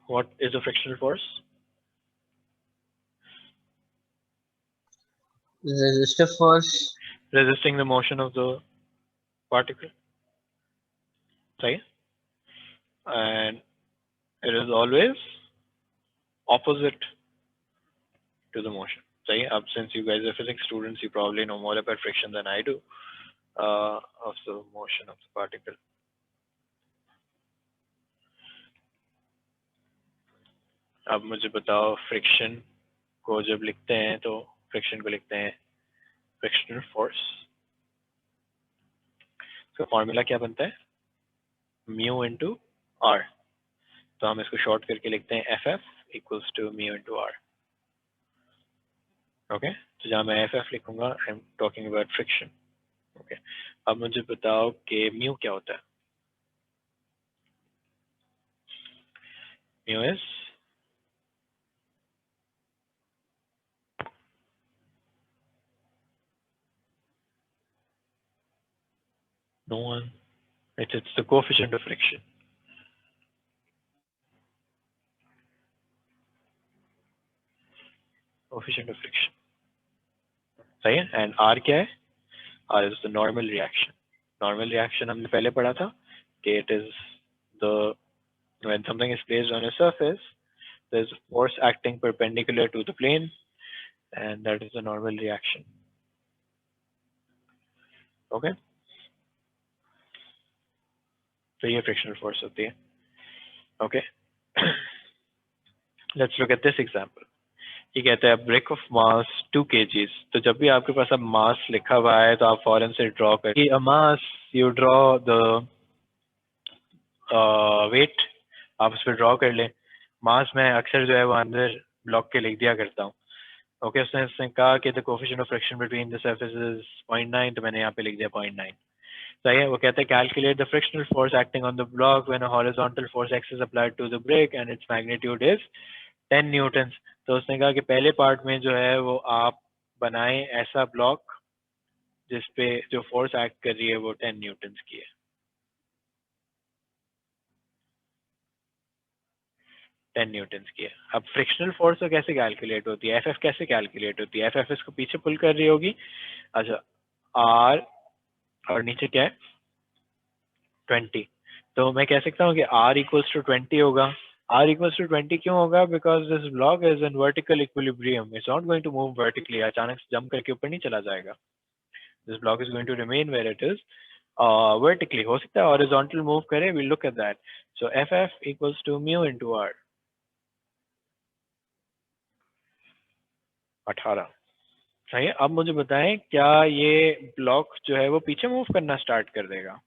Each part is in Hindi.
What is a frictional force? Resistive force. Resisting the motion of the particle, right? And it is always opposite to the motion. Right? Since you guys are physics students, you probably know more about friction than I do of the motion of the particle. अब मुझे बताओ फ्रिक्शन को जब लिखते हैं तो फ्रिक्शन को लिखते हैं फ्रिक्शनल फोर्स. तो फॉर्मूला क्या बनता है? Mu into R. तो हम इसको शॉर्ट करके लिखते हैं F F equals to mu into R. Okay, तो जहाँ मैं एफ एफ लिखूंगा I am talking about friction. Okay, अब मुझे बताओ कि म्यू क्या होता है? Mu is no one. It's the coefficient of friction. Coefficient of friction. सही है. एंड आर क्या है? R is the normal reaction. Normal reaction हमने पहले पढ़ा था कि it is the when something is placed on a surface, there's a force acting perpendicular to the plane, and that is the normal reaction. Okay, so ये frictional force होती है. Okay, let's look at this example. ये कहता है brick of mass 2 kgs. तो जब भी आपके पास अब mass लिखा हुआ है तो आप फौरन से ड्रॉ करिए a mass. You draw the weight. आप उस पर ड्रॉ कर लें. मास मैं अक्सर जो है वो अंदर ब्लॉक के लिख दिया करता हूँ. ओके, उसने कहा कि the coefficient of friction between the surfaces 0.9, तो मैंने यहाँ पे लिख दिया 0.9. सही है. वो कहता है calculate the frictional force acting on the block when a horizontal force X is applied to the break and its magnitude is 10 newtons. तो उसने कहा कि पहले पार्ट में जो है वो आप बनाएं ऐसा ब्लॉक जिसपे जो फोर्स एक्ट कर रही है वो 10 न्यूटन्स की है. 10 न्यूटन्स की है. अब फ्रिक्शनल फोर्स तो कैसे कैलकुलेट होती है? एफ एफ कैसे कैलकुलेट होती है? एफ एफ इसको पीछे पुल कर रही होगी. अच्छा, आर और नीचे क्या है? 20. तो मैं कह सकता हूँ कि आर इक्वल्स टू 20 होगा. आर इक्वल्स टू 20 क्यों होगा? Because this block is in vertical equilibrium. It's not going to move vertically. अचानक से जंप करके ऊपर नहीं चला जाएगा. This block is going to remain where it is vertically. हो सकता है हॉरिजॉन्टल मूव करे. We look at that. So F F equals to mu into R. 18. सही है. अब मुझे बताएं क्या ये ब्लॉक जो है वो पीछे मूव करना स्टार्ट कर देगा?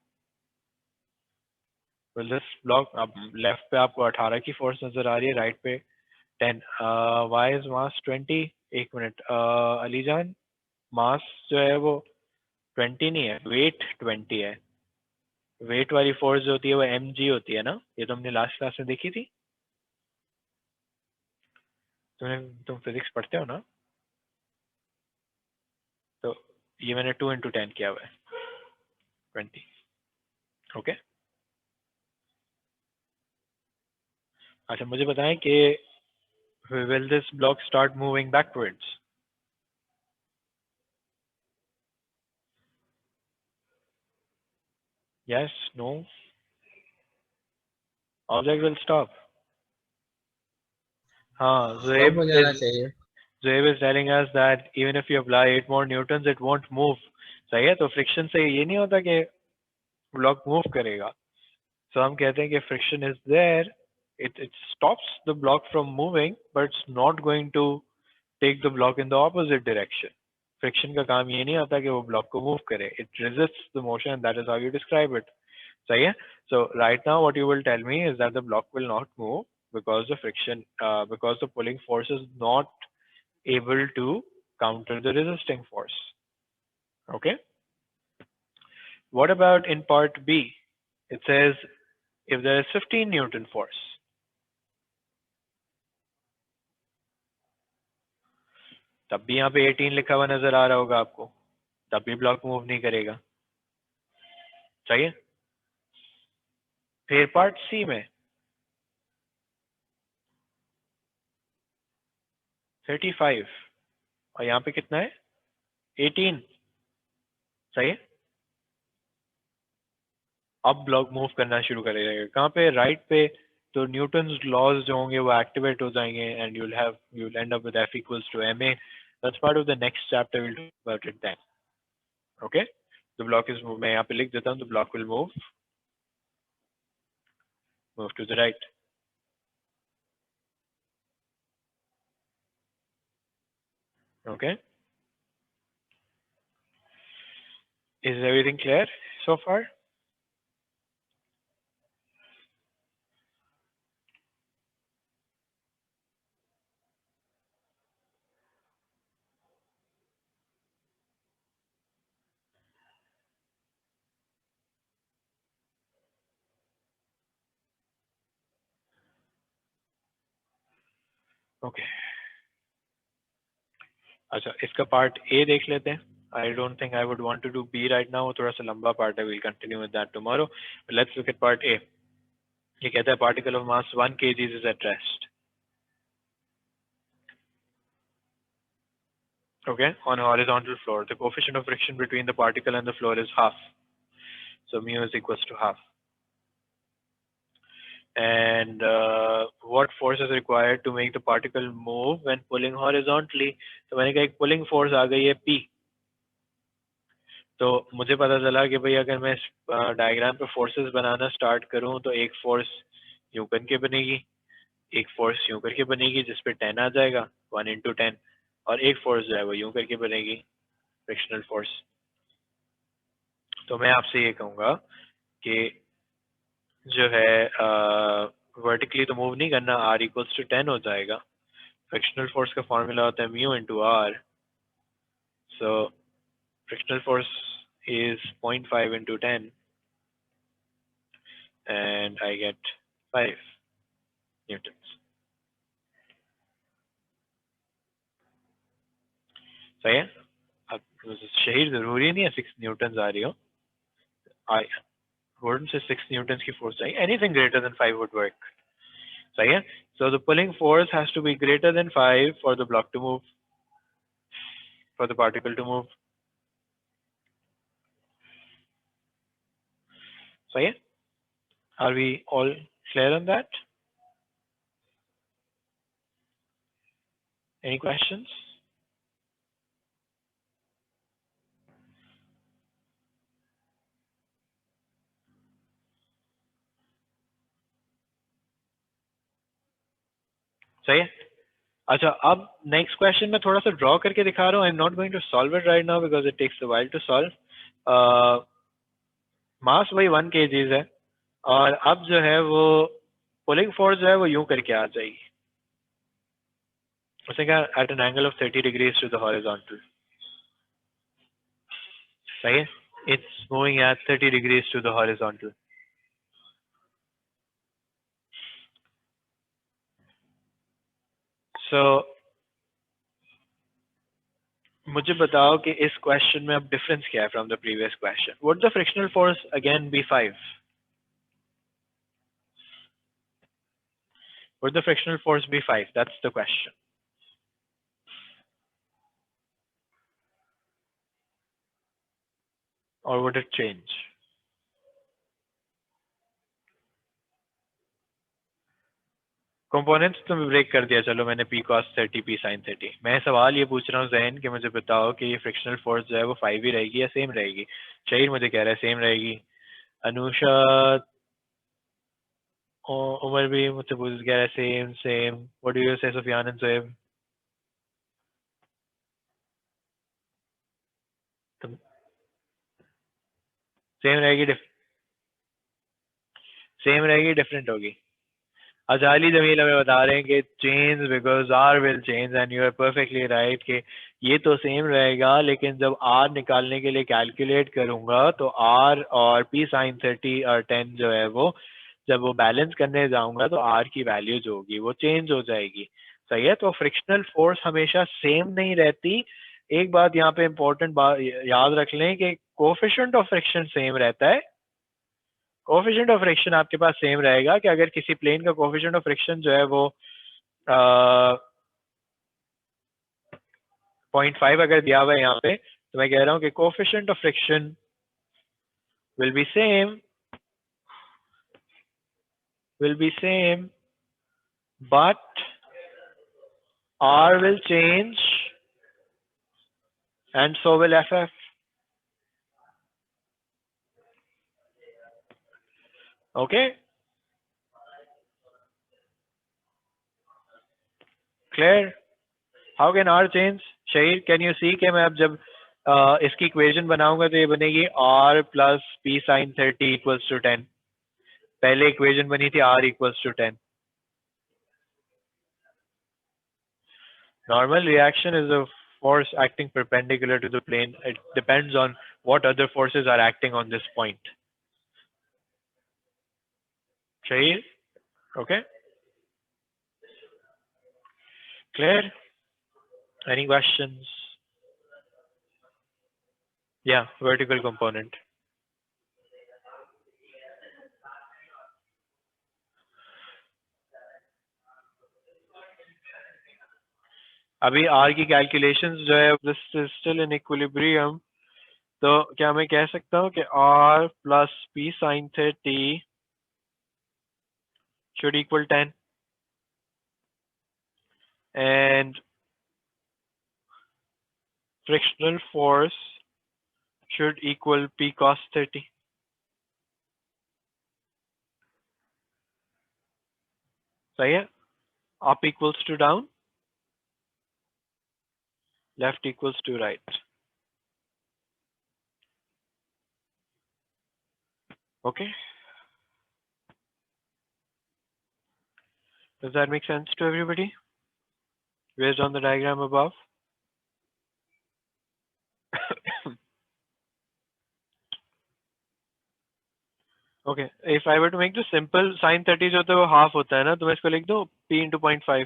Well, this block, अब लेफ्ट पे आपको 18 की फोर्स नजर आ रही है, राइट पे 10. Y is mass 20. एक मिनट अलीजान, मास जो है वो 20 नहीं है, वेट 20 है. वेट वाली फोर्स जो होती है वो mg होती है ना. ये तो हमने लास्ट क्लास में देखी थी. तुम फिजिक्स पढ़ते हो ना? तो ये मैंने 2 into 10 किया हुआ है, 20. ओके. अच्छा, मुझे बताएं कि will this block start moving backwards? Yes, no? Object will stop. हाँ, स्टॉप हो जाना चाहिए. Zoeb is telling us that even if you apply 8 more newtons, it won't move. सही है. तो फ्रिक्शन से ये नहीं होता कि ब्लॉक मूव करेगा. So हम कहते हैं कि friction is there. It stops the block from moving, but it's not going to take the block in the opposite direction. Friction का काम ये नहीं होता कि वो ब्लॉक को मूव करे. It resists the motion, and that is how you describe it. सही है. So right now what you will tell me is that the block will not move because the friction, because the pulling force is not able to counter the resisting force. Okay. What about in part B? It says if there is 15 Newton force, तब भी यहाँ पे 18 लिखा हुआ नजर आ रहा होगा आपको. तब भी ब्लॉक मूव नहीं करेगा. सही है. फिर पार्ट सी में 35 और यहाँ पे कितना है 18, सही है। अब ब्लॉक मूव करना शुरू करेगा कहाँ पे, राइट पे। तो न्यूटन्स लॉज जो होंगे वो एक्टिवेट हो जाएंगे and you'll end up with F equals to ma. That's part of the next chapter, we'll talk about it then. Okay, the block is move, मैं यहाँ पे लिख देता हूँ, the block will move to the right. Okay, is everything clear so far? Okay, अच्छा इसका पार्ट ए देख लेते हैं. I don't think I would want to do B right now. थोड़ा सा लंबा पार्ट है. We'll continue with that tomorrow. But let's look at part A. ये कहता है particle of mass 1 kg is at rest. Okay, on a horizontal floor. The coefficient of friction between the particle and the floor is half. So mu is equals to half. And what force is required to make the particle move when pulling horizontally? तो मैंने कहा एक pulling force आ गई है P. तो मुझे पता चला कि भाई अगर मैं डायग्राम पे फोर्सेस बनाना स्टार्ट करूं तो एक फोर्स यूं करके बनेगी, एक फोर्स यूं करके बनेगी जिस पे 10 आ जाएगा 1 into 10, और एक फोर्स जो है वो यूं करके बनेगी फ्रिक्शनल फोर्स. तो मैं आपसे ये कहूँगा कि जो है वर्टिकली तो मूव नहीं करना, R equals to 10 हो जाएगा. फ्रिक्शनल फोर्स का फॉर्मूला होता है mu into R. So frictional force is 0.5 into 10 and I get 5 newtons. सही है. अब शहीर जरूरी नहीं है 6 न्यूटन आ रही हो. I wouldn't say 6 newtons की force चाहिए. Anything greater than 5 would work. सही है. So the pulling force has to be greater than 5 for the block to move, for the particle to move. सही है. Are we all clear on that? Any questions? सही है. अच्छा अब नेक्स्ट क्वेश्चन मैं थोड़ा सा ड्रॉ करके दिखा रहा हूँ. I am not going to solve it right now because it takes a while to solve. Mass वही 1 kg है और अब जो है वो पुलिंग फोर्स जो है वो यूं करके आ जाएगी. उसने कहा at an angle of 30 degrees to the horizontal. सही है. It's moving at 30 degrees to the horizontal. So मुझे बताओ कि इस क्वेश्चन में अब डिफरेंस क्या है from the previous question. Would the frictional force again be 5? Would the frictional force be 5? That's the question. Or would it change? Components तो ब्रेक कर दिया. चलो मैंने P cos 30 P sin 30. मैं सवाल ये पूछ रहा हूँ जहन कि मुझे बताओ कि ये फ्रिक्शनल फोर्स जो है वो 5 ही रहेगी या सेम रहेगी. शहीर मुझे कह रहा है सेम रहेगी. अनुषा उमर भी मुझसे पूछ कह रहा है same same. What do you say Sufiyan and Soaib? Same रहेगी सेम रहेगी डिफरेंट होगी. अजाली जमील हमें बता रहे हैं कि change because R will change and you are perfectly right कि ये तो सेम रहेगा लेकिन जब आर निकालने के लिए कैलकुलेट करूंगा तो आर और P sin 30 और 10 जो है वो जब वो बैलेंस करने जाऊंगा तो आर की वैल्यू जो होगी वो चेंज हो जाएगी. सही है. तो फ्रिक्शनल फोर्स हमेशा सेम नहीं रहती. एक बात यहाँ पे इम्पोर्टेंट बात याद रख लें कि कोफिशिएंट ऑफ फ्रिक्शन सेम रहता है. कोफिशिएंट ऑफ फ्रिक्शन आपके पास सेम रहेगा कि अगर किसी प्लेन का कोफिशिएंट ऑफ फ्रिक्शन जो है वो 0.5 अगर दिया हुआ है यहाँ पे, तो मैं कह रहा हूँ कि coefficient of friction will be same, but R will change and so will FF. Okay? Clear? How can R change? Shahir, can you see कि मैं अब जब इसकी इक्वेशन बनाऊंगा तो ये बनेगी R plus P sin 30 equals to 10. पहले इक्वेशन बनी थी R equals to 10. Normal reaction is a force acting perpendicular to the plane. It depends on what other forces are acting on this point. Shahir? Okay? Clear? Any questions? Yeah, vertical component. अभी R की कैलकुलेशंस जो है this is still in equilibrium, तो क्या मैं कह सकता हूँ कि R plus P sin 30 should equal 10 and frictional force should equal P cos 30. सही है? Up equals to down, left equals to right. Okay? Does that make sense to everybody? Based on the diagram above? Okay, if I were to make the simple sin 30 जो तो half होता है ना, तो मैं इसको लिख दूँ P into 0.5.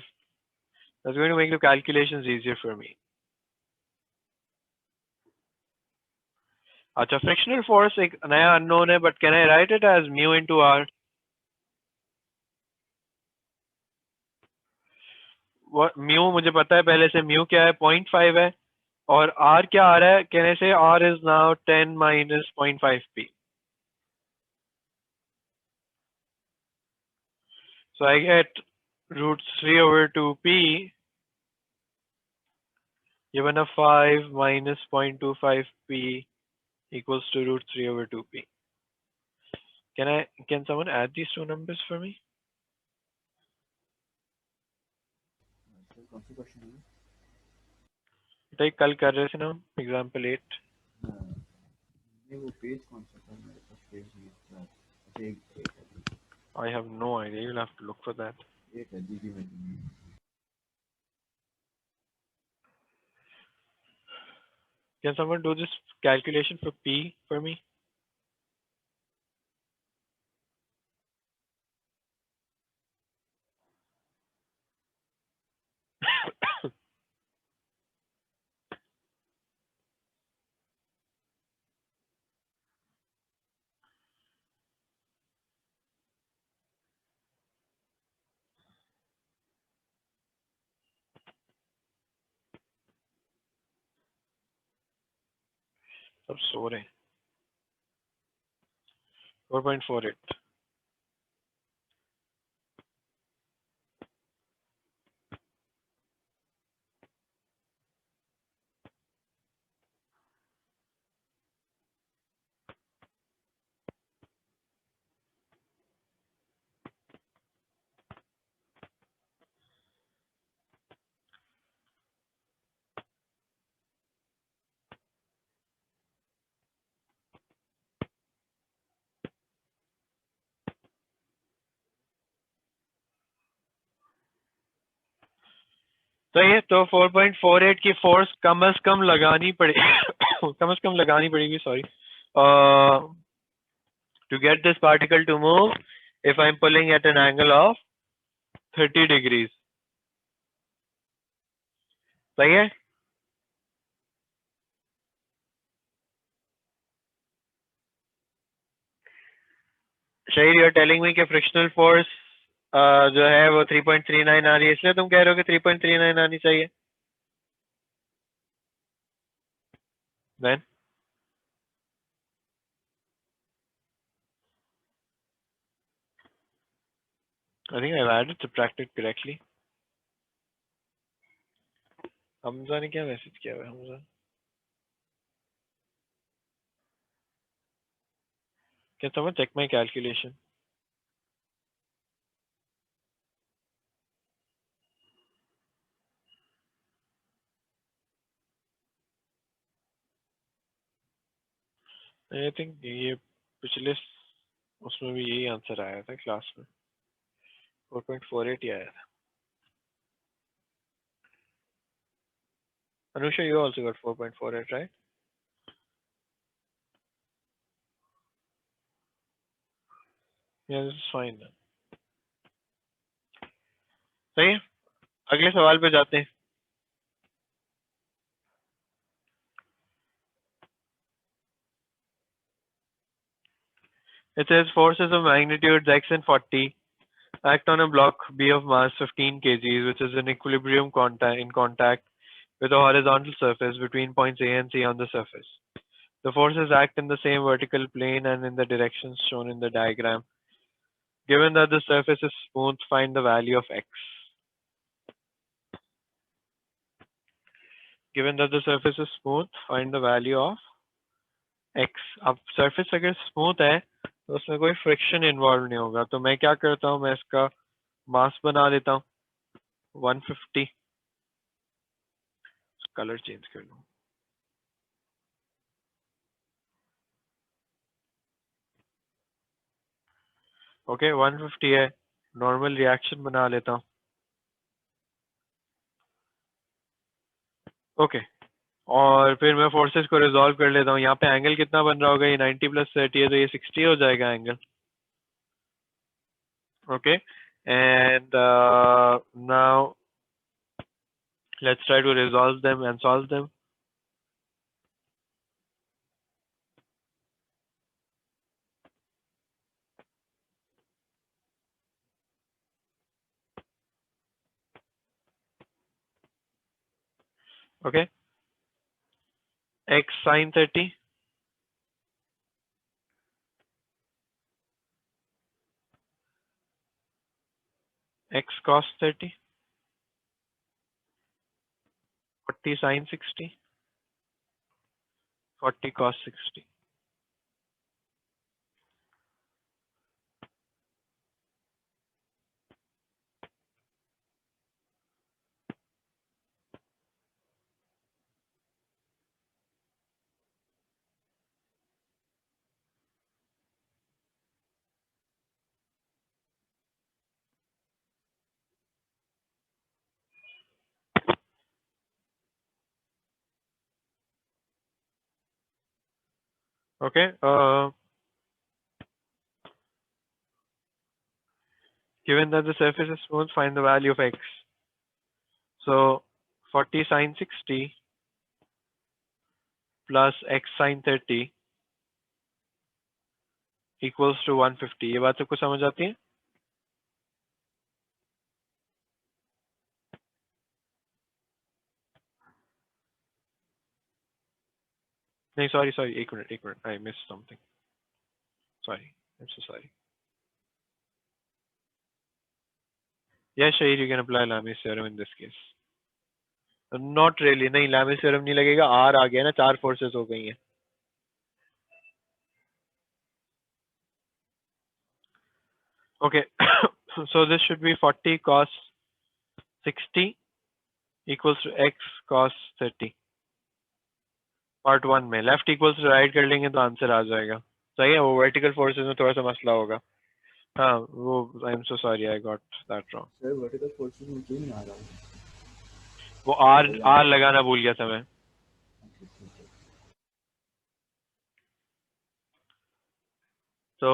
That's going to make the calculations easier for me. अच्छा, frictional force एक नया unknown है, but can I write it as mu into R? mu मुझे पता है पहले से mu क्या है 0.5 है और R क्या आ रहा है? Can I say R is now 10 minus 0.5 P? So I get root 3 over 2 P given a 5 minus 0.25 P equals to root 3 over 2 P. Can someone add these two numbers for me? Take कल कर रहे थे ना example 8. नहीं वो पेज कौन सा था मेरे पास पेज नहीं था I have no idea. You'll have to look for that. एक है दीदी में Can someone do this calculation for P for me? सब सो रहे हैं. 4.48. तो ये तो 4.48 की फोर्स कम से कम लगानी पड़ेगी sorry to get this particle to move if I'm pulling at an angle of 30 degrees. सही है? Shahir, you're telling me कि frictional force जो है वो 3.39 आ रही है, इसलिए तुम कह रहे हो कि 3.39 आनी चाहिए. Then I think I've added subtracted correctly. Hamza ने क्या मैसेज किया है Hamza? Can someone check my calculation? I think ये पिछले उसमें भी यही आंसर आया था क्लास में 4.48 ही आया था. Anusha, you also got 4.48, right? Yeah, this is fine. सही है. अगले सवाल पे जाते हैं. It says forces of magnitudes x and 40 act on a block B of mass 15 kg, which is in equilibrium in contact with a horizontal surface between points A and C on the surface. The forces act in the same vertical plane and in the directions shown in the diagram. Given that the surface is smooth, find the value of x. Given that the surface is smooth, find the value of x. अब surface अगर smooth है तो उसमें कोई friction involved नहीं होगा. तो मैं क्या करता हूँ, मैं इसका मास बना लेता हूँ 150. कलर चेंज कर लूँ. ओके 150 है. नॉर्मल रिएक्शन बना लेता हूँ. ओके और फिर मैं फोर्सेस को रिजॉल्व कर लेता हूँ. यहाँ पे एंगल कितना बन रहा होगा? ये 90 + 30 है तो ये 60 हो जाएगा angle. Okay and now let's try to resolve them and solve them. Okay, x sin 30 x cos 30 40 sin 60 40 cos 60. Okay, given that the surface is smooth, find the value of x. So 40 sin 60 plus x sin 30 equals to 150. ये बात सबको समझ आती है? नहीं sorry एक minute I missed something. Sorry, I'm so sorry. Yeah, Shahir, you can apply Lami's theorem in this case. Not really. नहीं, Lami's theorem नहीं लगेगा. R आ गया ना, 4 forces हो गई हैं. Okay, so this should be 40 cos 60 equals to x cos 30. Part 1 में left equals to right कर लेंगे तो आंसर आ जाएगा. सही है. वो vertical forces में थोड़ा सा मसला होगा. हाँ वो I'm so sorry I got that wrong. Sir vertical forces में क्यों नहीं आ रहा? वो R लगाना भूल गया था मैं. तो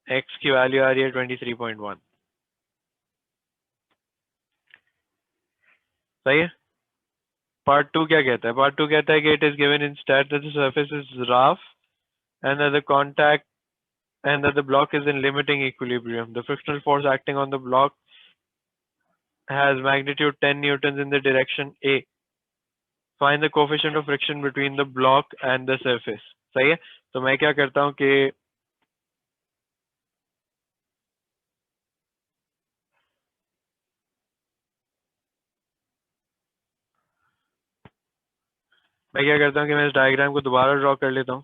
x की वैल्यू आ रही है 23.1. सही है. Part 2 क्या कहता है? Part 2 कहता है कि it is given instead that the surface is rough and that the contact and that the block is in limiting equilibrium. The frictional force acting on the block has magnitude 10 newtons in the direction A. Find the coefficient of friction between the block and the surface. सही है, तो मैं क्या करता हूँ कि मैं इस डायग्राम को दोबारा ड्रॉ कर लेता हूँ।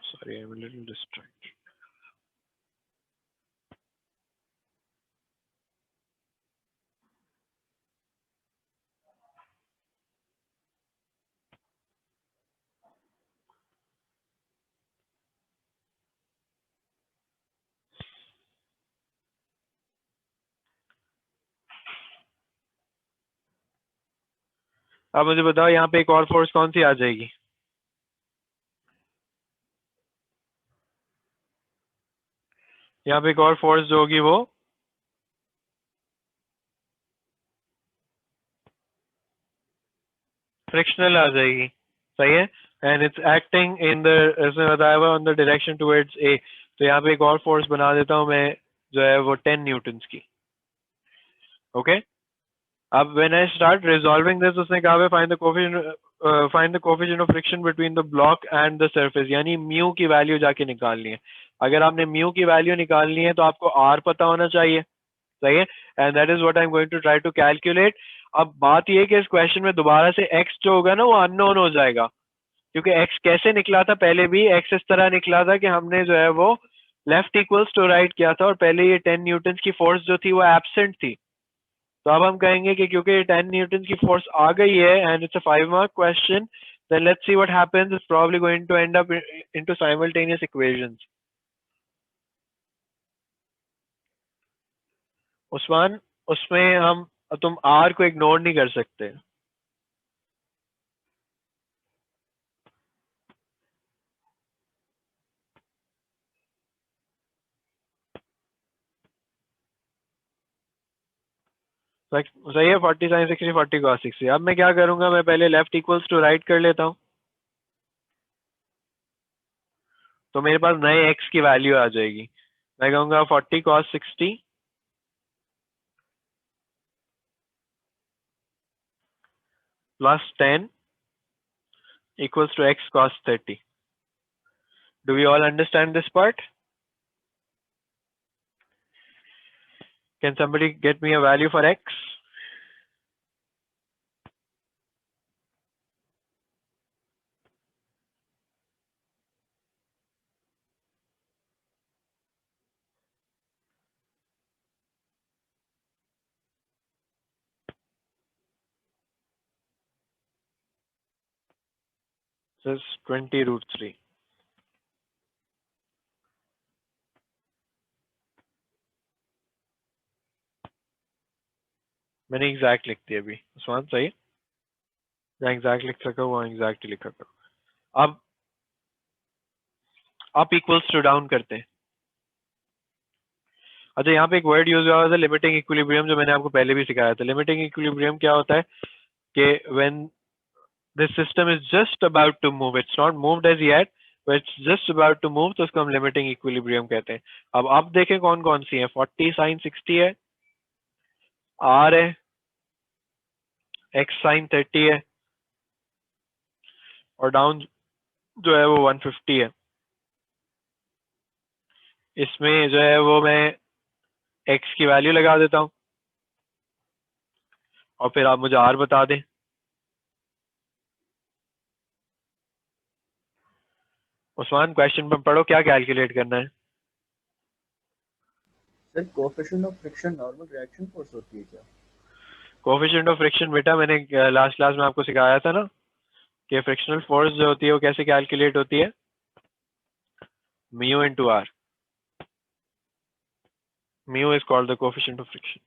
Sorry, I'm a little distracted. अब मुझे बताओ यहाँ पे एक और फोर्स कौन सी आ जाएगी? यहाँ पे एक और फोर्स जो होगी वो फ्रिक्शनल आ जाएगी। सही है, and it's acting in the, इसमें बताया हुआ on the direction towards a. तो यहाँ पे एक और फोर्स बना देता हूँ मैं, जो है वो 10 न्यूटन्स की। ओके, अब when I start resolving this, उसने कहा find the coefficient of friction between the block and the surface, यानी म्यू की वैल्यू जाके निकालनी है। अगर आपने म्यू की वैल्यू निकालनी है तो आपको आर पता होना चाहिए। सही है, and that is what I am going to try to calculate. अब बात ये है कि इस क्वेश्चन में दोबारा से x जो होगा ना वो अननोन हो जाएगा, क्योंकि x कैसे निकला था पहले भी, x इस तरह निकला था कि हमने जो है वो लेफ्ट इक्वल्स टू राइट किया था, और पहले ये 10 न्यूटन की फोर्स जो थी वो एब्सेंट थी। तो अब हम कहेंगे कि क्योंकि ये 10 न्यूटन की फोर्स आ गई है and it's a 5 mark question, then let's see what happens, it's probably going to end up into simultaneous equations. Usman, उसमें हम, तुम r को इग्नोर नहीं कर सकते। सही है, 40 sin 60 40 cos 60। अब मैं क्या करूंगा, मैं पहले लेफ्ट इक्वल्स टू राइट कर लेता हूँ, तो मेरे पास नए x की वैल्यू आ जाएगी। मैं कहूंगा 40 cos 60 plus 10 equals to x cos 30. Do we all understand this part? Can somebody get me a value for x? This is 20 root 3. मैंने एग्जैक्ट लिख दिया अभी उस्मान, सही, जहाँ एग्जैक्ट लिख सका वहाँ एग्जैक्ट लिखा करो। अब अप इक्वल्स टू डाउन करते हैं। अच्छा, यहाँ पे एक वर्ड यूज हुआ था लिमिटिंग इक्विलिब्रियम, जो मैंने आपको पहले भी सिखाया था। लिमिटिंग इक्विलिब्रियम क्या होता है कि when this system is just about to move, it's not moved as yet, but it's just about to move, तो उसको हम limiting equilibrium कहते हैं। अब आप देखें कौन कौन सी है, 40 sin 60 है, r है, x sin 30 है, और डाउन जो है वो 150 है। इसमें जो है वो मैं x की वैल्यू लगा देता हूँ, और फिर आप मुझे r बता दें। उस्मान, क्वेश्चन पर पढ़ो, क्या कैलकुलेट करना है? Sir coefficient of friction normal reaction force होती है क्या? कोएफिशिएंट ऑफ फ्रिक्शन बेटा मैंने लास्ट क्लास में आपको सिखाया था ना, कि फ्रिक्शनल फोर्स जो होती है वो कैसे कैलकुलेट होती है, mu into r। Mu is called the coefficient of friction.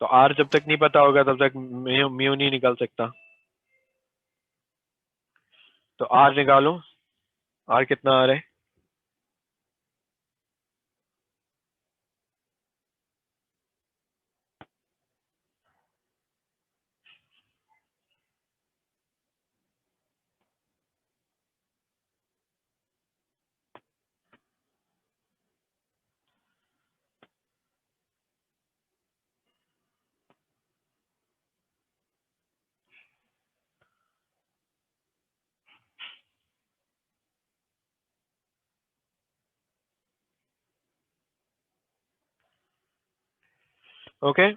तो r जब तक नहीं पता होगा तब तक म्यू नहीं निकल सकता। तो r निकालो, r कितना आ रहा है? ओके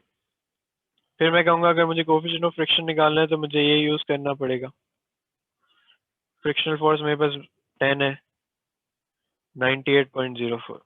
फिर मैं कहूंगा अगर मुझे कोफिशिएंट ऑफ फ्रिक्शन निकालना है तो मुझे ये यूज करना पड़ेगा। फ्रिक्शनल फोर्स मेरे पास 10 है 98.04।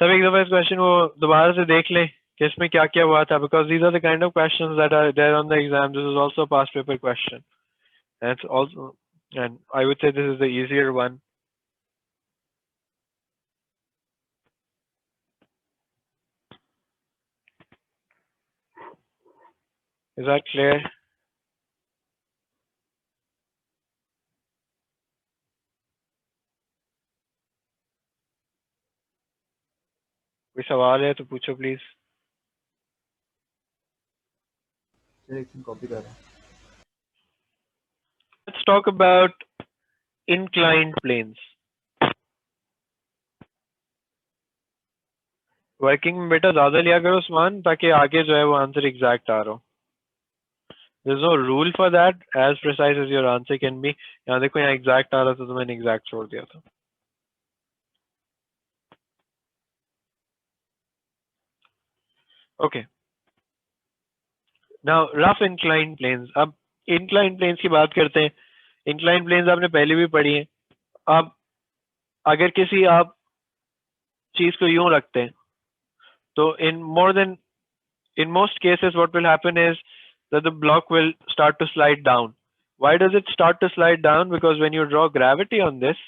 सब एक दफा इस क्वेश्चन को दोबारा से देख लें कि इसमें क्या क्या हुआ था, because these are the kind of questions that are there on the exam. This is also past paper question and it's also, and I would say this is the easier one. Is that clear? कोई सवाल है तो पूछो प्लीज। एक कॉपी कर रहा हूँ। Let's talk about inclined planes. Working में बेटा ज्यादा लिया करो उस्मान ताकि आगे जो है वो आंसर एग्जैक्ट आ रहा हो। There's no rule for that, as precise as your answer can be. यहाँ देखो यहाँ एग्जैक्ट आ रहा था तो मैंने एग्जैक्ट छोड़ दिया था। Okay. Now rough inclined planes. अब inclined planes की बात करते हैं। inclined planes आपने पहले भी पढ़ी है। अब अगर किसी आप चीज को यूं रखते हैं तो in most cases what will happen is that the block will start to slide down. Why does it start to slide down? Because when you draw gravity on this,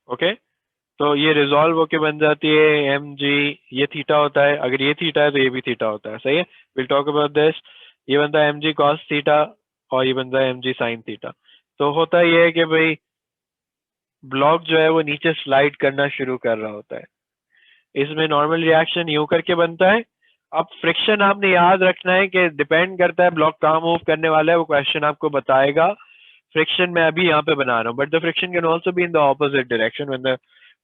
okay, तो ये रिजॉल्व होके बन जाती है mg, ये थीटा होता है, अगर ये थीटा है तो ये भी थीटा होता है, सही है। Will talk about this. ये बनता है mg cos थीटा और ये बनता है mg sin थीटा। तो होता ये है कि भाई ब्लॉक जो है वो नीचे स्लाइड करना शुरू कर रहा होता है। इसमें नॉर्मल रिएक्शन यूं करके बनता है। अब फ्रिक्शन आपने याद रखना है कि डिपेंड करता है ब्लॉक कहाँ मूव करने वाला है, वो क्वेश्चन आपको बताएगा। फ्रिक्शन मैं अभी यहाँ पे बना रहा हूँ, but the friction can also be in the opposite direction when the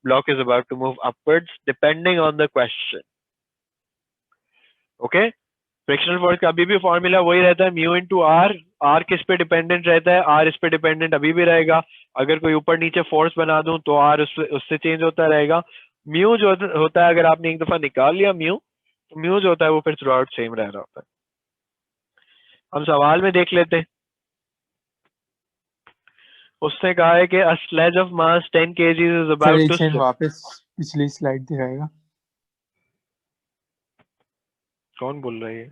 block is about to move upwards depending on the question. Okay, frictional force का अभी भी फॉर्मूला वही रहता है म्यू इनटू आर। आर किस पे डिपेंडेंट रहता है? आर इस पे डिपेंडेंट अभी भी रहेगा। अगर कोई ऊपर नीचे फोर्स बना दूं तो आर उससे चेंज होता रहेगा। म्यू जो होता है अगर आपने एक दफा निकाल लिया म्यू, तो म्यू जो होता है वो फिर थ्रू आउट सेम रह रहा होता है। हम सवाल में देख लेते हैं। उसने कहा है कि a sledge of mass 10 kg is about to slip. वापस पिछली स्लाइड दिखाएगा। कौन बोल रहा है?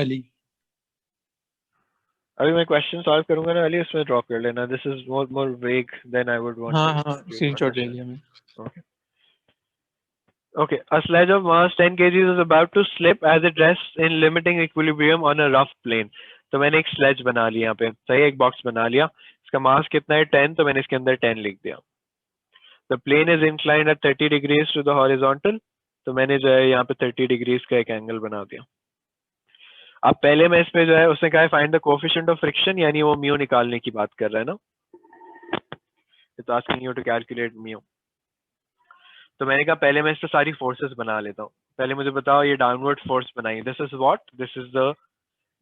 अली। अभी मैं क्वेश्चन सॉल्व करूंगा ना अली, उसमें ड्रॉ कर लेना। दिस इज मोर वेग देन आई वुड वांट। हाँ स्क्रीनशॉट ले लिया मैंने। Okay, a sledge of mass 10 kg is about to slip as it rests in limiting equilibrium on a rough plane. तो मैंने एक स्लेज बना लिया यहाँ पे, सही, एक बॉक्स बना लिया। इसका मास कितना है 10, तो मैंने इसके अंदर 10 लिख दिया। The plane is inclined at 30 degrees to the horizontal, तो मैंने जो है यहाँ पे 30 डिग्रीज का एक एंगल बना दिया। अब पहले मैं इसमें जो है उसने कहा find the coefficient of friction, यानी वो म्यू निकालने की बात कर रहा है ना। It's asking you to calculate mu. तो मैंने कहा पहले मैं इस पे सारी फोर्सेस बना लेता हूँ। पहले मुझे बताओ ये डाउनवर्ड फोर्स बनाई, this is what? This is the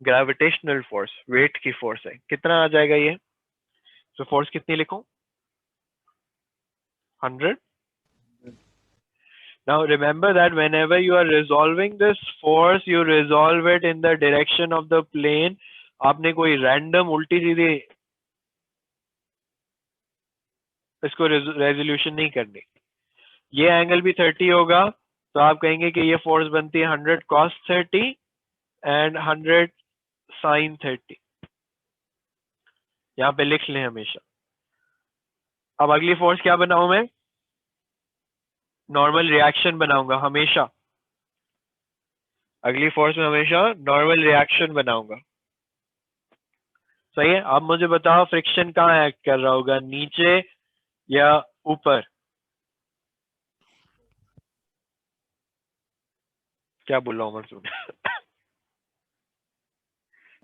gravitational force, weight की फोर्स है। कितना आ जाएगा ये? तो फोर्स कितनी लिखूं? 100। Now remember that whenever you are resolving this force, you resolve it in the direction of the plane. आपने कोई रैंडम उल्टी सीधी इसको रेजोल्यूशन नहीं करनी। ये एंगल भी 30 होगा तो आप कहेंगे कि ये फोर्स बनती है 100 cos 30 एंड 100 sin 30। यहाँ पे लिख लें हमेशा। अब अगली फोर्स क्या बनाऊं मैं? नॉर्मल रिएक्शन बनाऊंगा हमेशा। अगली फोर्स में हमेशा नॉर्मल रिएक्शन बनाऊंगा, सही है। अब मुझे बताओ फ्रिक्शन कहाँ एक्ट कर रहा होगा, नीचे या ऊपर, क्या बोल रहा हूँ उमर तुम?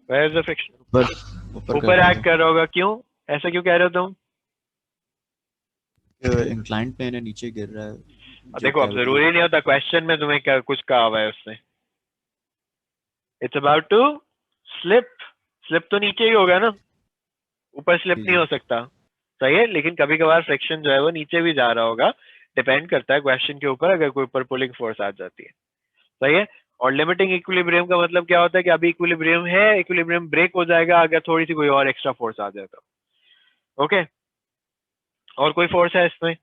Where is the friction? ऊपर एक्ट कर रहा होगा, क्यों ऐसा क्यों कह रहे हो तुम? इंक्लाइंड प्लेन है, नीचे गिर रहा है। देखो अब जरूरी नहीं होता, क्वेश्चन में तुम्हें क्या कुछ कहा हुआ है उसने। It's about to slip, slip तो नीचे ही होगा ना, ऊपर स्लिप नहीं हो सकता, सही है। लेकिन कभी कभार फ्रिक्शन जो है वो नीचे भी जा रहा होगा, डिपेंड करता है क्वेश्चन के ऊपर, अगर कोई ऊपर पुलिंग फोर्स आ जाती है, सही है। और लिमिटिंग इक्विलिब्रियम का मतलब क्या होता है कि अभी इक्विलिब्रियम है, इक्विलिब्रियम ब्रेक हो जाएगा अगर थोड़ी सी कोई और एक्स्ट्रा फोर्स आ जाए तो। ओके, और कोई फोर्स है इसमें?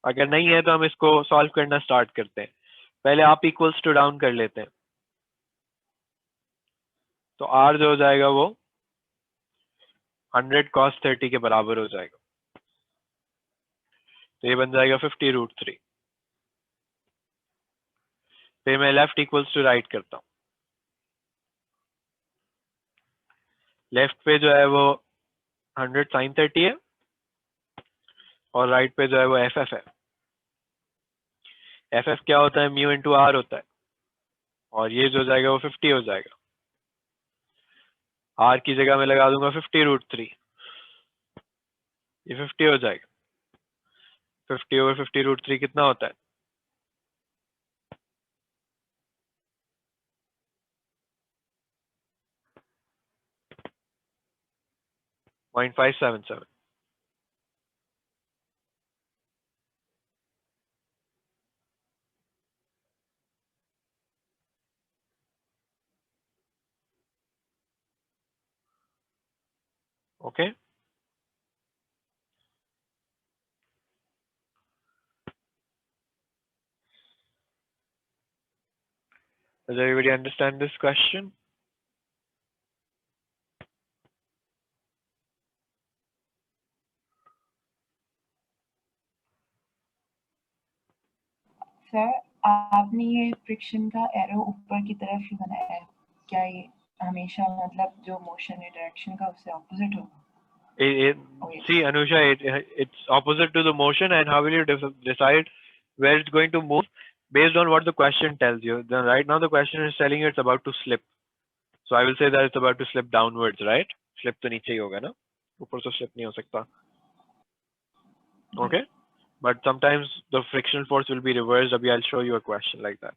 अगर नहीं है तो हम इसको सॉल्व करना स्टार्ट करते हैं। पहले आप इक्वल्स टू डाउन कर लेते हैं, तो आर जो हो जाएगा वो 100 cos 30 के बराबर हो जाएगा, तो ये बन जाएगा 50√3। फिर मैं लेफ्ट इक्वल्स टू राइट करता हूँ, लेफ्ट पे जो है वो 100 sin 30 है, और राइट पे जो है वो एफ एफ है। एफ एफ क्या होता है? म्यू इंटू आर होता है, और ये जो जाएगा वो 50 हो जाएगा। आर की जगह मैं लगा दूंगा 50√3, ये 50 हो जाएगा। 50/50√3 कितना होता है? 0.577। Okay, does everybody understand this question? Sir आपने ये फ्रिक्शन का एरो ऊपर की तरफ ही बनाया है, क्या ये हमेशा मतलब जो मोशन है डायरेक्शन का उससे ऑपोजिट होगा? See Anusha, it's opposite to the motion, and how will you decide where it's going to move? Based on what the question tells you. Then right now the question is telling you it's about to slip, so I will say that it's about to slip downwards, right? Slip तो नीचे ही होगा ना, ऊपर तो slip नहीं हो सकता। Okay, but sometimes the frictional force will be reversed. Abhi I'll show you a question like that.